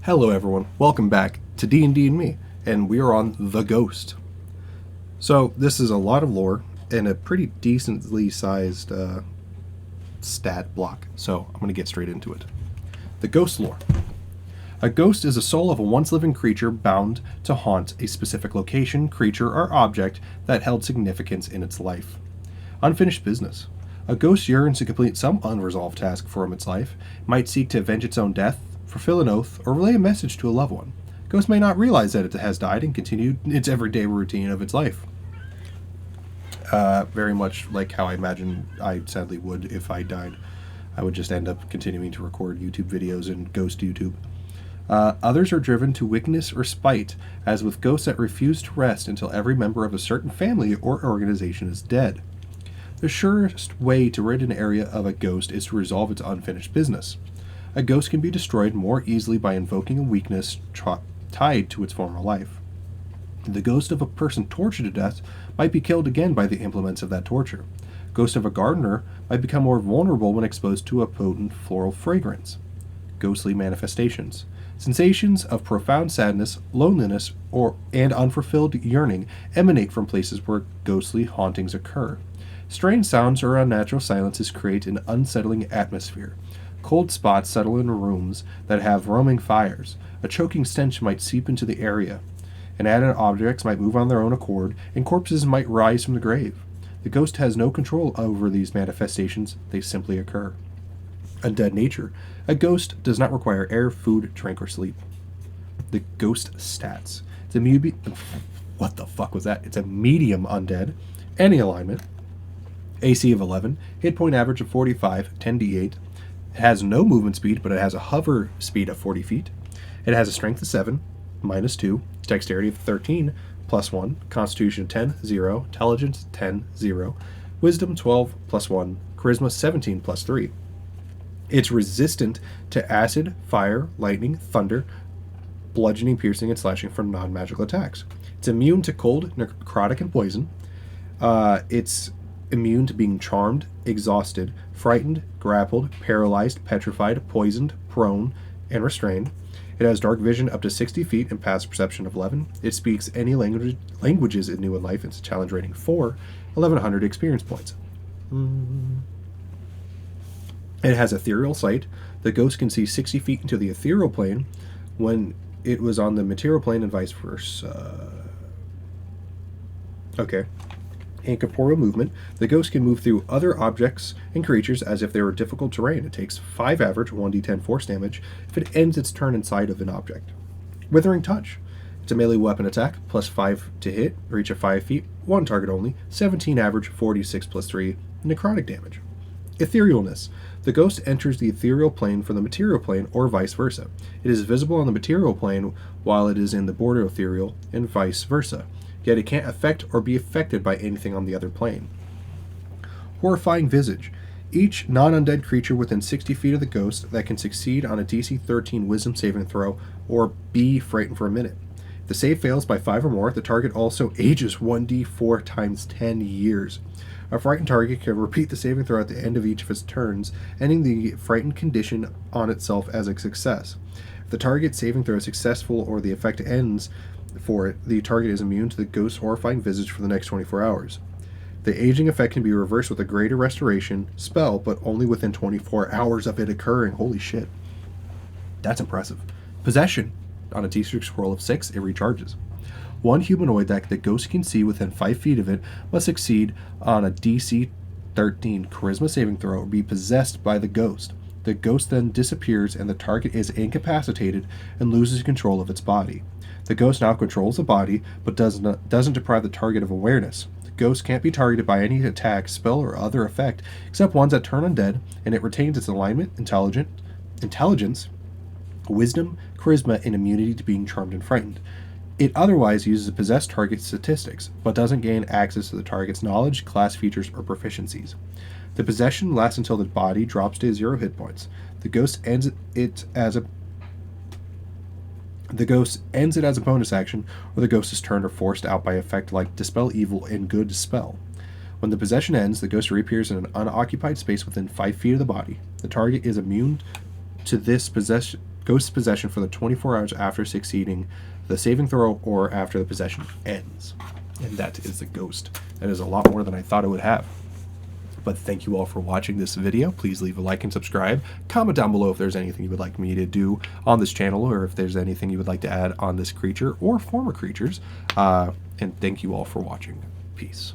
Hello everyone, welcome back to D&D and Me, and we are on The Ghost. So this is a lot of lore and a pretty decently sized stat block, so I'm going to get straight into it. The Ghost lore. A ghost is a soul of a once living creature bound to haunt a specific location, creature, or object that held significance in its life. Unfinished business. A ghost yearns to complete some unresolved task from its life, might seek to avenge its own death, fulfill an oath, or relay a message to a loved one. Ghost may not realize that it has died and continued its everyday routine of its life. Very much like how I imagine I sadly would if I died. I would just end up continuing to record YouTube videos in ghost YouTube. Others are driven to wickedness or spite, as with ghosts that refuse to rest until every member of a certain family or organization is dead. The surest way to rid an area of a ghost is to resolve its unfinished business. A ghost can be destroyed more easily by invoking a weakness tied to its former life. The ghost of a person tortured to death might be killed again by the implements of that torture. Ghost of a gardener might become more vulnerable when exposed to a potent floral fragrance. Ghostly manifestations. Sensations of profound sadness, loneliness, and unfulfilled yearning emanate from places where ghostly hauntings occur. Strange sounds or unnatural silences create an unsettling atmosphere. Cold spots settle in rooms that have roaming fires. A choking stench might seep into the area. Inanimate objects might move on their own accord, and corpses might rise from the grave. The ghost has no control over these manifestations, they simply occur. Undead nature. A ghost does not require air, food, drink, or sleep. The ghost stats. What the fuck was that? It's a medium undead. Any alignment. AC of 11. Hit point average of 45. 10d8. It has no movement speed, but it has a hover speed of 40 feet. It has a strength of 7, minus 2, dexterity of 13, plus 1, constitution 10, 0, intelligence 10, 0, wisdom 12, plus 1, charisma 17, plus 3. It's resistant to acid, fire, lightning, thunder, bludgeoning, piercing, and slashing from non-magical attacks. It's immune to cold, necrotic, and poison. It's immune to being charmed, exhausted, frightened, grappled, paralyzed, petrified, poisoned, prone, and restrained. It has dark vision up to 60 feet and passive perception of 11. It speaks any languages it knew in life. It's a challenge rating 4, 1100 experience points. It has ethereal sight. The ghost can see 60 feet into the ethereal plane when it was on the material plane and vice versa. Okay. Incorporeal movement. The ghost can move through other objects and creatures as if they were difficult terrain. It takes 5 average, 1d10 force damage if it ends its turn inside of an object. Withering touch. It's a melee weapon attack, plus 5 to hit, reach of 5 feet, 1 target only, 17 average, 46 plus 3, necrotic damage. Etherealness. The ghost enters the ethereal plane from the material plane or vice versa. It is visible on the material plane while it is in the border ethereal and vice versa. Yet it can't affect or be affected by anything on the other plane. Horrifying visage. Each non-undead creature within 60 feet of the ghost that can succeed on a DC 13 wisdom saving throw or be frightened for a minute. If the save fails by 5 or more, the target also ages 1d4 times 10 years. A frightened target can repeat the saving throw at the end of each of its turns, ending the frightened condition on itself as a success. If the target saving throw is successful or the effect ends for it, the target is immune to the ghost's horrifying visage for the next 24 hours. The aging effect can be reversed with a greater restoration spell, but only within 24 hours of it occurring. Holy shit. That's impressive. Possession. On a D6 roll of 6, it recharges. One humanoid that the ghost can see within 5 feet of it must succeed on a DC 13 charisma saving throw or be possessed by the ghost. The ghost then disappears and the target is incapacitated and loses control of its body. The ghost now controls the body, but doesn't deprive the target of awareness. The ghost can't be targeted by any attack, spell, or other effect, except ones that turn undead, and it retains its alignment, intelligence, wisdom, charisma, and immunity to being charmed and frightened. It otherwise uses a possessed target's statistics, but doesn't gain access to the target's knowledge, class features, or proficiencies. The possession lasts until the body drops to 0 hit points. The ghost ends it as a bonus action, or the ghost is turned or forced out by effect like Dispel Evil and Good Dispel. When the possession ends, the ghost reappears in an unoccupied space within 5 feet of the body. The target is immune to this possession Ghost's possession for the 24 hours after succeeding the saving throw or after the possession ends. And that is the Ghost. That is a lot more than I thought it would have. But thank you all for watching this video. Please leave a like and subscribe. Comment down below if there's anything you would like me to do on this channel, or if there's anything you would like to add on this creature or former creatures. And thank you all for watching. Peace.